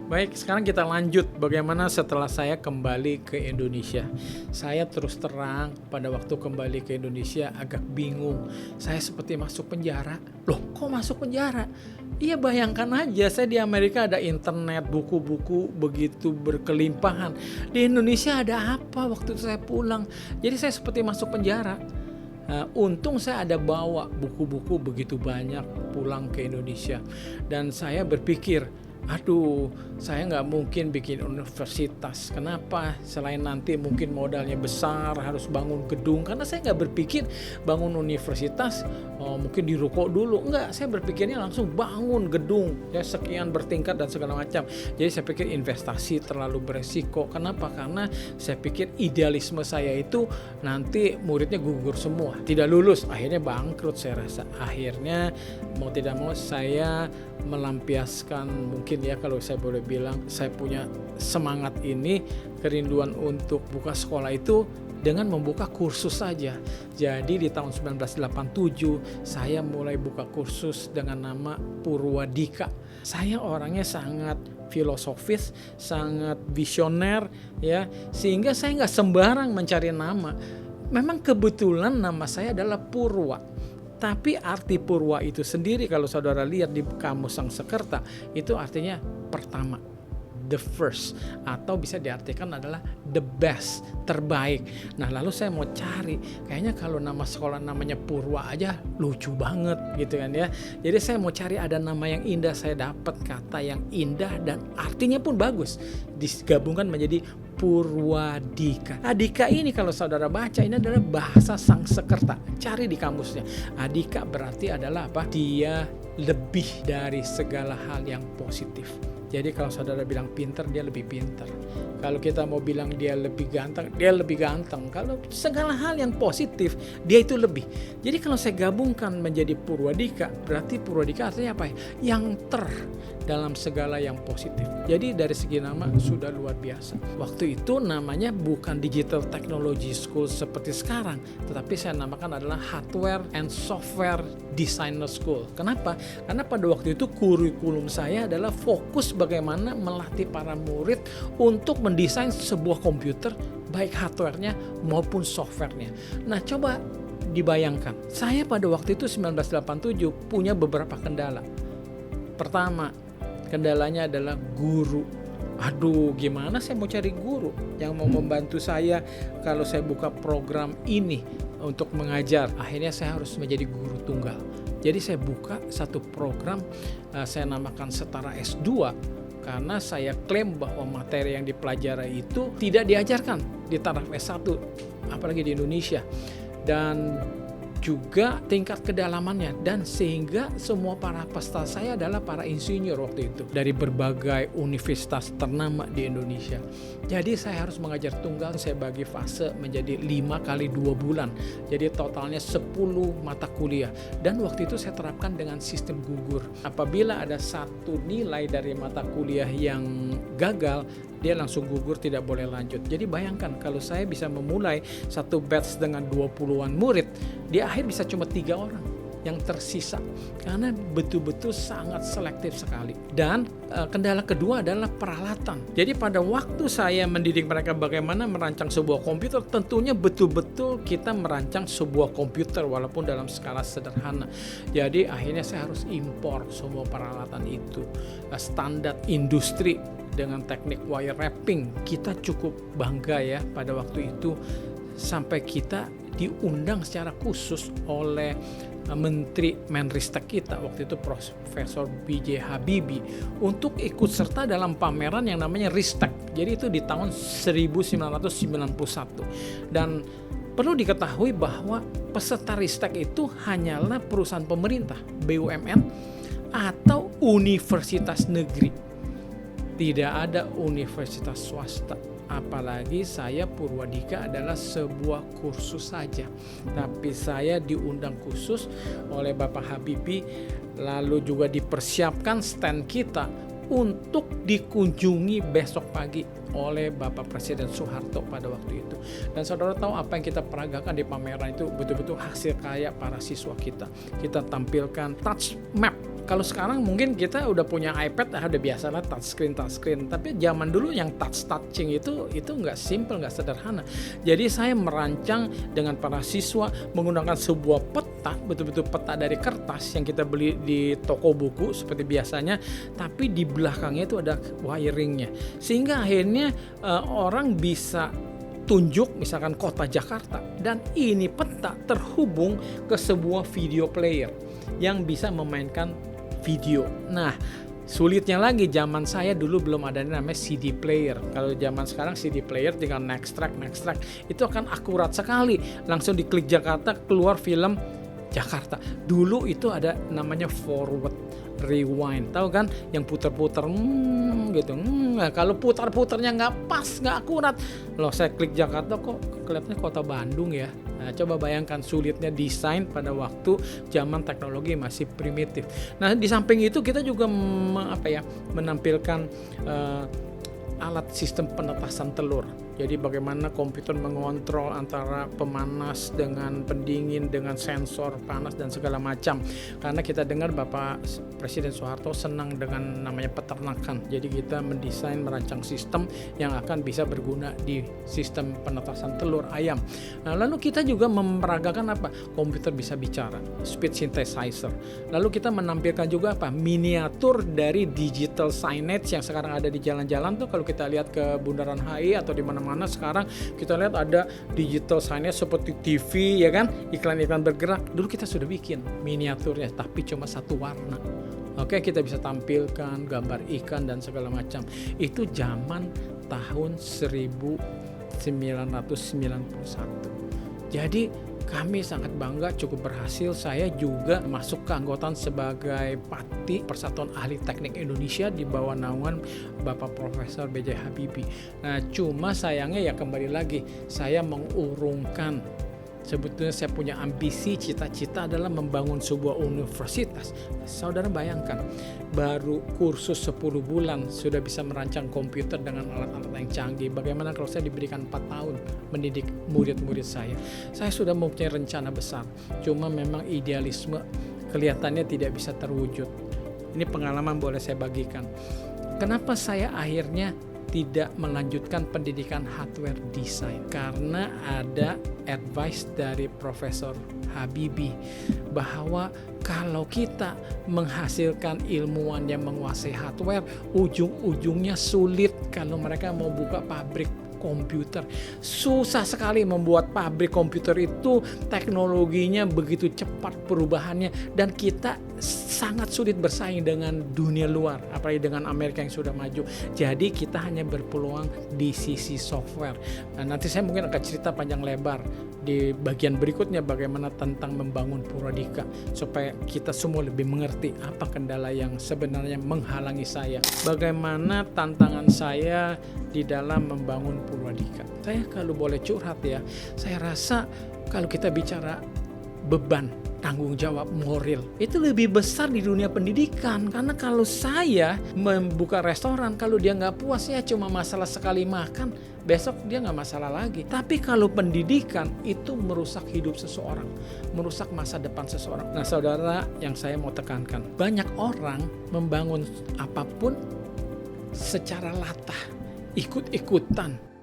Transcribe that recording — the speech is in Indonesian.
Baik, sekarang kita lanjut bagaimana setelah saya kembali ke Indonesia. Saya terus terang pada waktu kembali ke Indonesia agak bingung. Saya seperti masuk penjara. Loh, kok masuk penjara? Iya, bayangkan aja, saya di Amerika ada internet, buku-buku begitu berkelimpahan. Di Indonesia ada apa waktu itu saya pulang? Jadi saya seperti masuk penjara. Untung saya ada bawa buku-buku begitu banyak pulang ke Indonesia. Dan saya berpikir, aduh, saya nggak mungkin bikin universitas. Kenapa? Selain nanti mungkin modalnya besar, harus bangun gedung. Karena saya nggak berpikir bangun universitas, mungkin di ruko dulu. Enggak, saya berpikirnya langsung bangun gedung, ya sekian bertingkat dan segala macam. Jadi saya pikir investasi terlalu beresiko. Kenapa? Karena saya pikir idealisme saya itu nanti muridnya gugur semua, tidak lulus. Akhirnya bangkrut saya rasa. Akhirnya mau tidak mau saya melampiaskan, mungkin ya kalau saya boleh bilang, saya punya semangat ini, kerinduan untuk buka sekolah itu dengan membuka kursus saja. Jadi di tahun 1987 saya mulai buka kursus dengan nama Purwadika. Saya orangnya sangat filosofis, sangat visioner, ya, sehingga saya nggak sembarang mencari nama. Memang kebetulan nama saya adalah Purwa. Tapi arti Purwa itu sendiri kalau saudara lihat di Kamus Sangsekerta itu artinya pertama, the first, atau bisa diartikan adalah the best, terbaik. Nah lalu saya mau cari, kayaknya kalau nama sekolah namanya Purwa aja lucu banget gitu kan ya. Jadi saya mau cari ada nama yang indah, saya dapat kata yang indah dan artinya pun bagus, digabungkan menjadi Purwadika. Adika ini kalau saudara baca ini adalah bahasa Sangsekerta. Cari di kamusnya. Adika berarti adalah apa? Dia lebih dari segala hal yang positif. Jadi kalau saudara bilang pintar, dia lebih pintar. Kalau kita mau bilang dia lebih ganteng, dia lebih ganteng. Kalau segala hal yang positif, dia itu lebih. Jadi kalau saya gabungkan menjadi Purwadika, berarti Purwadika artinya apa? Yang dalam segala yang positif. Jadi dari segi nama sudah luar biasa. Waktu itu namanya bukan Digital Technology School seperti sekarang, tetapi saya namakan adalah Hardware and Software Designer School. Kenapa? Karena pada waktu itu kurikulum saya adalah fokus bagaimana melatih para murid untuk mendesain sebuah komputer, baik hardware-nya maupun software-nya. Nah, coba dibayangkan, saya pada waktu itu 1987 punya beberapa kendala. Pertama, kendalanya adalah guru. Aduh, gimana saya mau cari guru yang mau membantu saya kalau saya buka program ini untuk mengajar. Akhirnya saya harus menjadi guru tunggal. Jadi saya buka satu program, saya namakan Setara S2, karena saya klaim bahwa materi yang dipelajari itu tidak diajarkan di taraf S1, apalagi di Indonesia. Dan juga tingkat kedalamannya, dan sehingga semua para peserta saya adalah para insinyur waktu itu dari berbagai universitas ternama di Indonesia. Jadi saya harus mengajar tunggal, saya bagi fase menjadi 5 kali 2 bulan. Jadi totalnya 10 mata kuliah. Dan waktu itu saya terapkan dengan sistem gugur. Apabila ada satu nilai dari mata kuliah yang gagal, dia langsung gugur, tidak boleh lanjut. Jadi bayangkan kalau saya bisa memulai satu batch dengan 20-an murid, di akhir bisa cuma 3 orang yang tersisa, karena betul-betul sangat selektif sekali. Dan kendala kedua adalah peralatan. Jadi pada waktu saya mendidik mereka bagaimana merancang sebuah komputer, tentunya betul-betul kita merancang sebuah komputer walaupun dalam skala sederhana. Jadi akhirnya saya harus impor semua peralatan itu. Standar industri dengan teknik wire wrapping, kita cukup bangga ya pada waktu itu, sampai kita diundang secara khusus oleh Menteri Menristek kita waktu itu Profesor B.J. Habibie untuk ikut serta dalam pameran yang namanya Ristek. Jadi itu di tahun 1991. Dan perlu diketahui bahwa peserta Ristek itu hanyalah perusahaan pemerintah, BUMN atau universitas negeri. Tidak ada universitas swasta. Apalagi saya Purwadika adalah sebuah kursus saja, tapi saya diundang khusus oleh Bapak Habibie, lalu juga dipersiapkan stand kita untuk dikunjungi besok pagi oleh Bapak Presiden Soeharto pada waktu itu. Dan saudara tahu apa yang kita peragakan di pameran itu betul-betul hasil karya para siswa kita. Kita tampilkan touch map Kalau sekarang mungkin kita udah punya iPad, udah biasa lah touchscreen. Tapi zaman dulu yang touching itu nggak simple, nggak sederhana. Jadi saya merancang dengan para siswa menggunakan sebuah peta, betul-betul peta dari kertas yang kita beli di toko buku seperti biasanya, tapi di belakangnya itu ada wiringnya, sehingga akhirnya orang bisa tunjuk misalkan kota Jakarta, dan ini peta terhubung ke sebuah video player yang bisa memainkan video. Nah, sulitnya lagi, zaman saya dulu belum ada namanya CD player. Kalau zaman sekarang CD player tinggal next track, itu akan akurat sekali, langsung diklik Jakarta keluar film Jakarta. Dulu itu ada namanya forward, rewind, tahu kan, yang putar-putar gitu. Nah, kalau putar-putarnya nggak pas, nggak akurat, loh saya klik Jakarta kok kelihatannya kota Bandung ya. Nah, coba bayangkan sulitnya desain pada waktu zaman teknologi masih primitif. Nah, di samping itu kita juga menampilkan alat sistem penetasan telur. Jadi bagaimana komputer mengontrol antara pemanas dengan pendingin, dengan sensor panas dan segala macam. Karena kita dengar Bapak Presiden Soeharto senang dengan namanya peternakan. Jadi kita mendesain, merancang sistem yang akan bisa berguna di sistem penetasan telur ayam. Nah, lalu kita juga memeragakan apa? Komputer bisa bicara, speech synthesizer. Lalu kita menampilkan juga apa? Miniatur dari digital signage yang sekarang ada di jalan-jalan tuh. Kalau kita lihat ke Bundaran HI atau di mana-mana sekarang kita lihat ada digital signage seperti TV ya kan, iklan-iklan bergerak. Dulu kita sudah bikin miniaturnya tapi cuma satu warna. Oke, kita bisa tampilkan gambar ikan dan segala macam. Itu zaman tahun 1991. Jadi kami sangat bangga, cukup berhasil. Saya juga masuk keanggotaan sebagai PATI, Persatuan Ahli Teknik Indonesia, di bawah naungan Bapak Profesor B.J. Habibie. Nah, cuma sayangnya ya kembali lagi, saya mengurungkan. Sebetulnya saya punya ambisi, cita-cita adalah membangun sebuah universitas. Saudara bayangkan, baru kursus 10 bulan sudah bisa merancang komputer dengan alat-alat yang canggih. Bagaimana kalau saya diberikan 4 tahun mendidik murid-murid saya? Saya sudah mempunyai rencana besar, cuma memang idealisme kelihatannya tidak bisa terwujud. Ini pengalaman boleh saya bagikan. Kenapa saya akhirnya tidak melanjutkan pendidikan hardware design? Karena ada advice dari Profesor Habibie bahwa kalau kita menghasilkan ilmuwan yang menguasai hardware, ujung-ujungnya sulit kalau mereka mau buka pabrik komputer. Susah sekali membuat pabrik komputer itu, teknologinya begitu cepat perubahannya, dan kita sangat sulit bersaing dengan dunia luar, apalagi dengan Amerika yang sudah maju. Jadi kita hanya berpeluang di sisi software. Nah, nanti saya mungkin akan cerita panjang lebar di bagian berikutnya bagaimana tentang membangun Purwadika, supaya kita semua lebih mengerti apa kendala yang sebenarnya menghalangi saya, bagaimana tantangan saya di dalam membangun Purwadika. Saya kalau boleh curhat ya, saya rasa kalau kita bicara beban tanggung jawab moral itu lebih besar di dunia pendidikan. Karena kalau saya membuka restoran, kalau dia nggak puas ya cuma masalah sekali makan, besok dia nggak masalah lagi. Tapi kalau pendidikan itu merusak hidup seseorang, merusak masa depan seseorang. Nah, saudara, yang saya mau tekankan, banyak orang membangun apapun secara latah, ikut-ikutan.